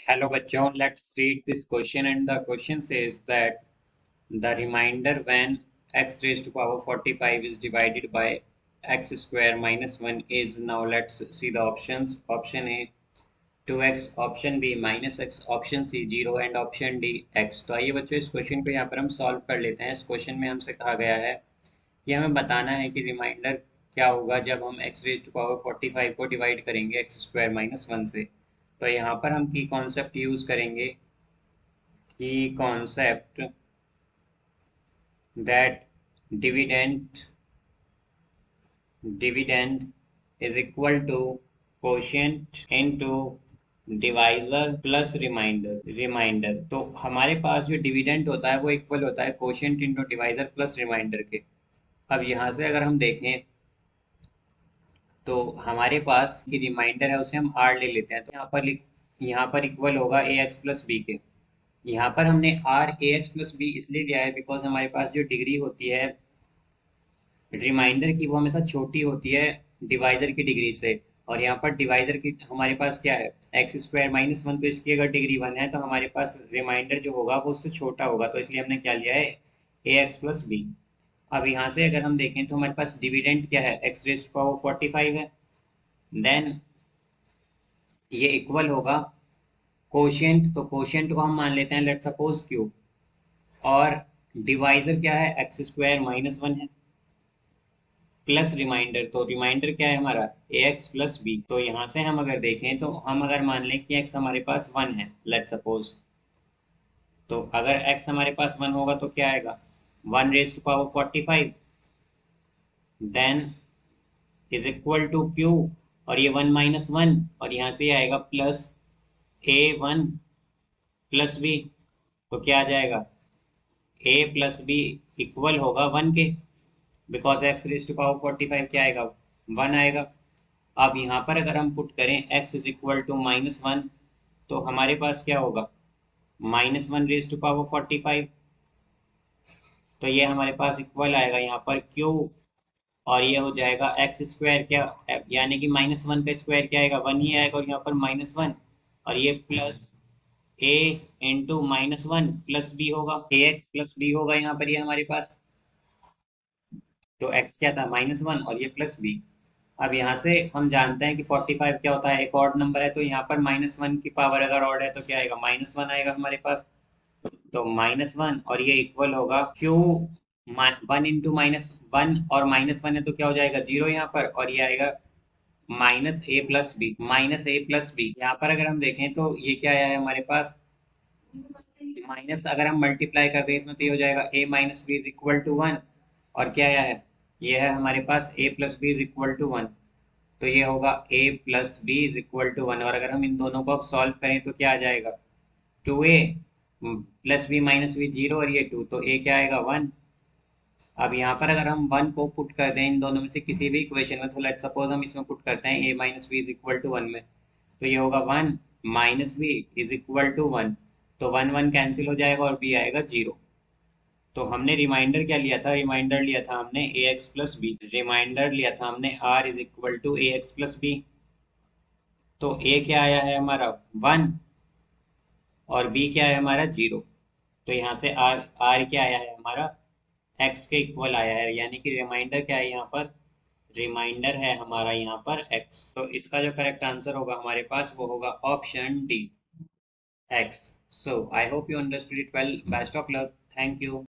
Hello bachon, let's read this question, and the question says that the remainder when x raised to power 45 is divided by x square minus 1 is. Now let's see the options. Option A 2x, option B minus x, option C 0 and option D x। तो आइए बच्चों इस question को यहाँ पर हम solve कर लेते हैं। इस क्वेश्चन में हमसे कहा गया है कि हमें बताना है कि रिमाइंडर क्या होगा जब हम x रेज टू पावर 45 को डिवाइड करेंगे x स्क्वायर माइनस 1 से। तो यहाँ पर हम की कॉन्सेप्ट यूज करेंगे, की concept that dividend dividend is equal to quotient into divisor plus remainder. तो हमारे पास जो डिविडेंड होता है वो इक्वल होता है quotient into divisor plus remainder के। अब यहाँ से अगर हम देखें तो हमारे पास की रिमाइंडर है उसे हम आर ले लेते हैं। तो यहाँ पर इक्वल होगा ए एक्स प्लस बी के। यहाँ पर हमने R A X plus B इसलिए दिया है बिकॉज हमारे पास जो डिग्री होती है रिमाइंडर की वो हमेशा छोटी होती है डिवाइजर की डिग्री से। और यहाँ पर डिवाइजर की हमारे पास क्या है एक्स स्क्वायर माइनस 1, तो इसकी अगर डिग्री 1 है तो हमारे पास रिमाइंडर जो होगा वो उससे छोटा होगा, तो इसलिए हमने क्या लिया है ए एक्स प्लस बी। अब यहाँ से अगर हम देखें तो हमारे पास डिविडेंड क्या है एक्स रेज टू पावर 45 है, देन ये इक्वल होगा कोशिएंट। तो कोशिएंट को हम मान लेते हैं लेट सपोज क्यू, और डिवाइजर क्या है एक्स स्क्वायर माइनस 1 है प्लस रिमाइंडर। तो रिमाइंडर क्या है हमारा ए एक्स प्लस बी। तो यहाँ से हम अगर देखें तो हम अगर मान लें कि एक्स हमारे पास 1 है लेट सपोज, तो अगर एक्स हमारे पास 1 होगा तो क्या आएगा 1 raise to power 45 then is equal to Q, और ये 1 माइनस 1 और यहाँ से आएगा प्लस ए 1 प्लस बी। तो क्या आ जाएगा ए प्लस बी इक्वल होगा 1 के, because X raise to power 45 क्या आएगा 1 आएगा। अब यहाँ पर अगर हम पुट करें x is equal to minus 1, तो हमारे पास क्या होगा माइनस 1 रेज टू पावर 45। तो ये हमारे पास इक्वल आएगा यहाँ पर q, और ये हो जाएगा एक्स स्क्वायर क्या यानी कि माइनस 1 का स्क्वायर क्या आएगा 1 ही आएगा, और यहाँ पर माइनस 1 और ये plus a into minus 1 plus B होगा, ए एक्स प्लस बी होगा यहाँ पर ये हमारे पास। तो x क्या था माइनस 1 और ये प्लस बी। अब यहाँ से हम जानते हैं कि 45 क्या होता है एक ऑड नंबर है, तो यहाँ पर माइनस 1 की पावर अगर ऑड है तो क्या आएगा माइनस 1 आएगा हमारे पास। तो माइनस 1 और ये इक्वल होगा क्यू 1 इंटू माइनस 1, और माइनस 1 है तो क्या हो जाएगा 0 यहाँ पर, और ये आएगा माइनस ए प्लस बी। माइनस ए प्लस बी यहाँ पर अगर हम देखें तो ये क्या आया है हमारे पास माइनस, अगर हम मल्टीप्लाई कर दें इसमें तो ये हो जाएगा a minus B is equal to 1, और क्या आया है ये है हमारे पास a plus B is equal to 1। तो ये होगा a plus B is equal to 1, और अगर हम इन दोनों को अब सॉल्व करें तो क्या आ जाएगा 2a plus B minus B 0 और ये 2, तो a क्या आएगा 1। अब यहाँ पर अगर हम 1 को पुट कर दें इन दोनों में से किसी भी इक्वेशन में, तो लेट सपोज हम इसमें पुट करते हैं a minus B is equal to 1 में, तो ये होगा 1 minus B is equal to 1। तो 1 1 कैंसिल हो जाएगा और b आएगा 0। तो हमने रिमाइंडर क्या लिया था, रिमाइंडर लिया था हमने A X plus B, remainder लिया था हमने R is equal to A X plus B. तो ए क्या आया है हमारा 1 और बी क्या है हमारा 0। तो यहाँ से आर आर क्या आया है हमारा एक्स के इक्वल आया है, यानी कि रिमाइंडर क्या है यहाँ पर रिमाइंडर है हमारा यहाँ पर एक्स। तो इसका जो करेक्ट आंसर होगा हमारे पास वो होगा option D x. So I hope you understood it well, best of luck, thank you.